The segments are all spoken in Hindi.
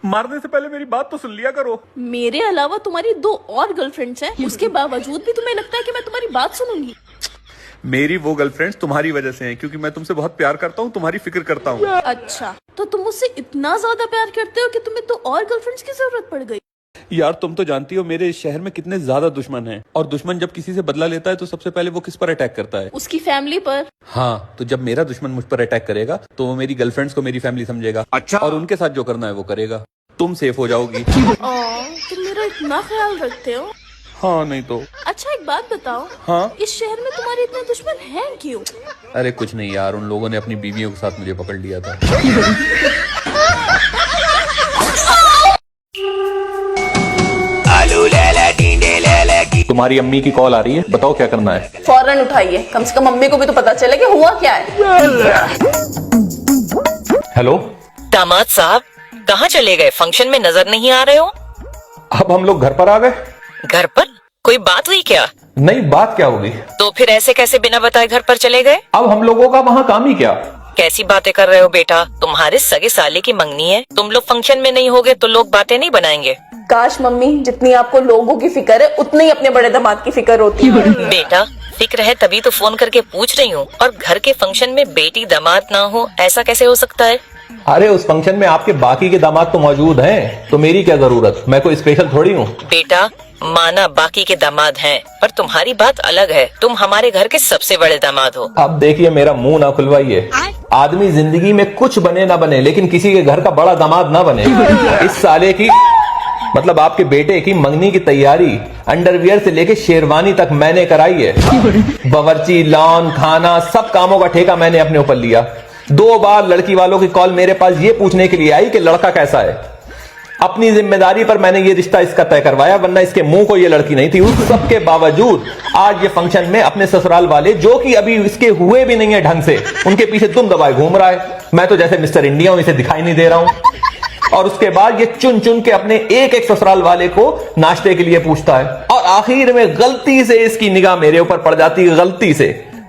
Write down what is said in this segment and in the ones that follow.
मारने से पहले मेरी बात तो सुन लिया करो। मेरे अलावा तुम्हारी 2 और गर्लफ्रेंड्स हैं, उसके बावजूद भी तुम्हें लगता है कि मैं तुम्हारी बात सुनूंगी? मेरी वो गर्लफ्रेंड्स तुम्हारी वजह से हैं, क्योंकि मैं तुमसे बहुत प्यार करता हूँ, तुम्हारी फिक्र करता हूँ। अच्छा, तो तुम मुझसे इतना ज्यादा प्यार करते हो कि तुम्हें 2 और गर्लफ्रेंड्स की जरूरत पड़ गई? यार तुम तो जानती हो मेरे इस शहर में कितने ज्यादा दुश्मन हैं, और दुश्मन जब किसी से बदला लेता है तो सबसे पहले वो किस पर अटैक करता है? उसकी फैमिली पर। हाँ, तो जब मेरा दुश्मन मुझ पर अटैक करेगा तो वो मेरी गर्लफ्रेंड्स को मेरी फैमिली समझेगा। अच्छा। और उनके साथ जो करना है वो करेगा। तुम सेफ हो जाओगी। तुम मेरा इतना ख्याल रखते हो? हाँ, नहीं तो। अच्छा, एक बात बताओ। हाँ? इस शहर में तुम्हारे इतने दुश्मन हैं क्यों? अरे कुछ नहीं यार, उन लोगों ने अपनी बीवियों के साथ मुझे पकड़ लिया था। तुम्हारी अम्मी की कॉल आ रही है, बताओ क्या करना है? फौरन उठाइए, कम से कम मम्मी को भी तो पता चले कि हुआ क्या है। हेलो दामाद साहब, कहाँ चले गए? फंक्शन में नजर नहीं आ रहे हो। अब हम लोग घर पर आ गए। घर पर कोई बात हुई क्या? नहीं, बात क्या होगी? तो फिर ऐसे कैसे बिना बताए घर पर चले गए? अब हम लोगों का वहाँ काम ही क्या? कैसी बातें कर रहे हो बेटा? तुम्हारे सगे साले की मंगनी है, तुम लोग फंक्शन में नहीं होगे तो लोग बातें नहीं बनाएंगे। काश मम्मी, जितनी आपको लोगों की फिक्र है उतनी अपने बड़े दामाद की फिक्र होती है। बेटा फिक्र है तभी तो फोन करके पूछ रही हूँ, और घर के फंक्शन में बेटी दामाद ना हो ऐसा कैसे हो सकता है? अरे उस फंक्शन में आपके बाकी के दामाद तो मौजूद हैं, तो मेरी क्या जरूरत? मैं कोई स्पेशल थोड़ी हूँ। बेटा माना बाकी के दामाद हैं, पर तुम्हारी बात अलग है, तुम हमारे घर के सबसे बड़े दामाद हो। अब देखिए, मेरा मुंह ना खुलवाइए। आदमी जिंदगी में कुछ बने ना बने, लेकिन किसी के घर का बड़ा दामाद ना बने। इस साले की मतलब आपके बेटे की मंगनी की तैयारी अंडरवियर से लेके शेरवानी तक मैंने कराई है। बावर्ची, लॉन, खाना, सब कामों का ठेका मैंने अपने ऊपर लिया। 2 बार लड़की वालों की कॉल मेरे पास ये पूछने के लिए आई कि लड़का कैसा है। अपनी जिम्मेदारी पर मैंने ये रिश्ता इसका तय करवाया, वरना इसके मुंह को ये लड़की नहीं थी। उस सब के बावजूद आज ये फंक्शन में अपने ससुराल वाले, जो कि अभी इसके हुए भी नहीं है ढंग से, उनके पीछे दुम दबाए घूम रहा है। मैं तो जैसे मिस्टर इंडिया हूं, इसे दिखाई नहीं दे रहा हूं। और उसके बाद ये चुन चुन के अपने एक एक ससुराल वाले को नाश्ते के लिए पूछता है, और आखिर में गलती से इसकी निगाह मेरे ऊपर पड़ जाती है, गलती से।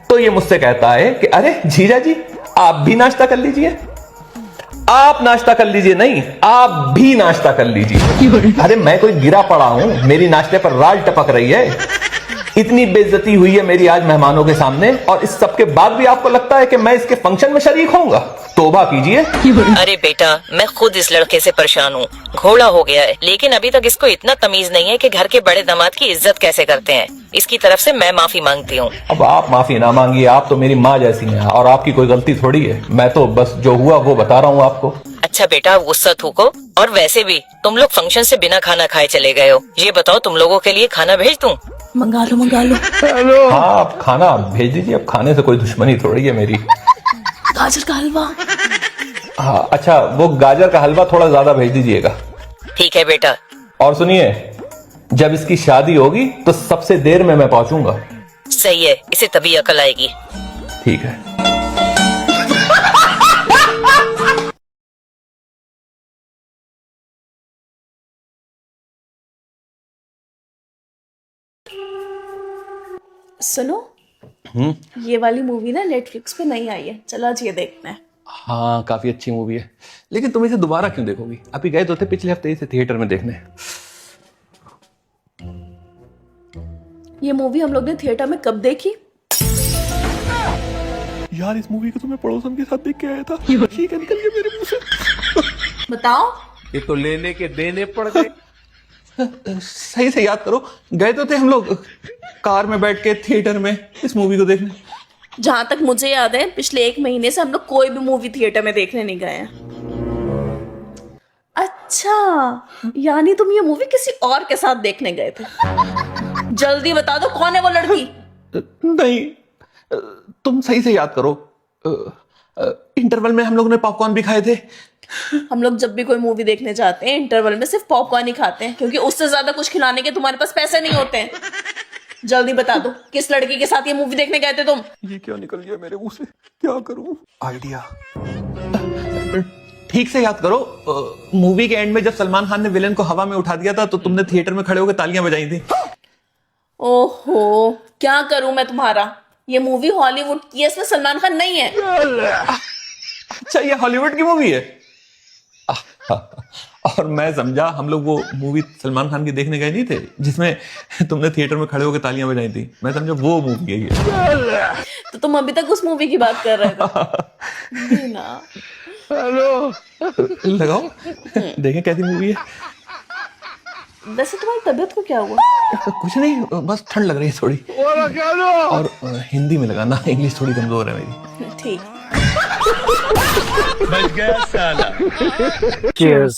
तो ये मुझसे कहता है कि अरे जीजा जी, आप भी नाश्ता कर लीजिए। आप नाश्ता कर लीजिए नहीं, आप भी नाश्ता कर लीजिए। अरे मैं कोई गिरा पड़ा हूं? मेरी नाश्ते पर राल टपक रही है। इतनी बेइज्जती हुई है मेरी आज मेहमानों के सामने, और इस सब के बाद भी आपको लगता है कि मैं इसके फंक्शन में शरीक होऊंगा? तौबा कीजिए। अरे बेटा, मैं खुद इस लड़के से परेशान हूँ, घोड़ा हो गया है, लेकिन अभी तक इसको इतना तमीज नहीं है कि घर के बड़े दामाद की इज्जत कैसे करते हैं। इसकी तरफ से मैं माफी मांगती हूँ। अब आप माफी ना मांगिए, आप तो मेरी माँ जैसी हैं, और आपकी कोई गलती थोड़ी है। मैं तो बस जो हुआ वो बता रहा हूँ आपको। अच्छा बेटा, गुस्सा थूको। और वैसे भी तुम लोग फंक्शन से बिना खाना खाए चले गए हो। ये बताओ, तुम लोगों के लिए खाना भेज दूं? मंगा लो मंगा लो। हाँ, आप खाना भेज दीजिए। अब खाने से कोई दुश्मनी थोड़ी है मेरी। गाजर का हलवा। हाँ अच्छा, वो गाजर का हलवा थोड़ा ज्यादा भेज दीजिएगा। ठीक है बेटा। और सुनिए, जब इसकी शादी होगी तो सबसे देर में मैं पहुंचूंगा। सही है, इसे तभी अकल आएगी। ठीक है। सुनो, ये वाली मूवी ना नेटफ्लिक्स पे नहीं आई है, चलो आज ये देखते हैं। हाँ, काफी अच्छी मूवी है, लेकिन तुम इसे दोबारा क्यों देखोगी? अभी गए तो थे पिछले हफ्ते इसे थिएटर में देखने। ये मूवी हम लोग ने थिएटर में कब देखी? यार, इस मूवी को तो मैं पड़ोसन के साथ देख के आया था। ठीक है, निकल गया मेरे मुंह से। बताओ। ये तो लेने के देने पड़ गए। सही से याद करो, गए तो थे हम लोग कार में बैठ के थिएटर में इस मूवी को देखने। जहां तक मुझे याद है, पिछले 1 महीने से हम लोग कोई भी मूवी थिएटर में देखने नहीं गए हैं। अच्छा, यानी तुम ये मूवी किसी और के साथ देखने गए थे? जल्दी बता दो, कौन है वो लड़की? नहीं, तुम सही से याद करो। इंटरवल में हम लोग ने पॉपकॉर्न भी खाए थे। हम लोग जब भी कोई मूवी देखने जाते हैं, इंटरवल में सिर्फ पॉपकॉर्न ही खाते हैं, क्योंकि उससे ज्यादा कुछ खिलाने के तुम्हारे पास पैसे नहीं होते हैं। जल्दी बता दो, किस लड़की के साथ ये मूवी देखने गए थे तुम? ये क्या निकल गया मेरे मुंह से? क्या करूं? आइडिया। ठीक से याद करो, मूवी के एंड में जब सलमान खान ने विलेन को हवा में उठा दिया था तो तुमने थिएटर में खड़े होकर तालियां बजाई थी। ओहो, क्या करूं मैं तुम्हारा? ये मूवी हॉलीवुड की है, इसमें सलमान खान नहीं है। अच्छा, ये हॉलीवुड की मूवी है? और मैं समझा हम लोग वो मूवी सलमान खान की देखने गए नहीं थे जिसमें तुमने थिएटर में खड़े होकर तालियां बजाई थी। मैं समझा वो मूवी है ये। तो तुम अभी तक उस मूवी की बात कर रहे थे। ये ना लगाओ देखें कैसी मूवी है। वैसे तुम्हारी तबीयत को क्या हुआ? कुछ नहीं, बस ठंड लग रही है थोड़ी। और हिंदी में लगाना, इंग्लिश थोड़ी कमजोर है मेरी। ठीक। बच गया साला। Cheers.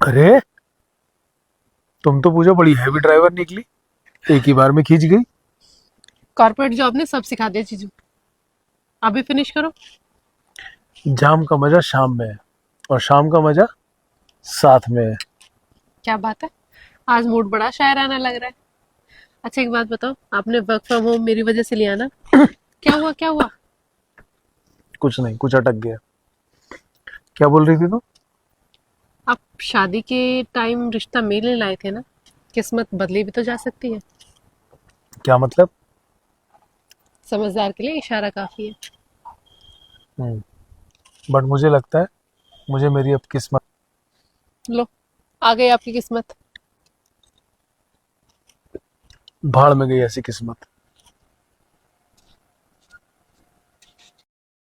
अरे तुम तो पूजा बड़ी हैवी ड्राइवर निकली, एक ही बार में खींच गई। कॉर्पोरेट जॉब ने सब सिखा दिया चीजू। अभी फिनिश करो। जाम का मजा शाम में है और शाम का मजा साथ में है। क्या बात है, आज मूड बड़ा शायराना लग रहा है। अच्छा एक बात बताओ, आपने वर्क फ्रॉम होम मेरी वजह से लिया ना? क्या हुआ क्या हुआ? कुछ नहीं, कुछ अटक गया। क्या बोल रही थी तुम? आप शादी के टाइम रिश्ता मेरे लाए थे ना, किस्मत बदली भी तो जा सकती है। क्या मतलब? समझदार के लिए इशारा काफी है। बट मुझे लगता है मुझे मेरी अब किस्मत। लो आ गई आपकी किस्मत। भाड़ में गई ऐसी किस्मत।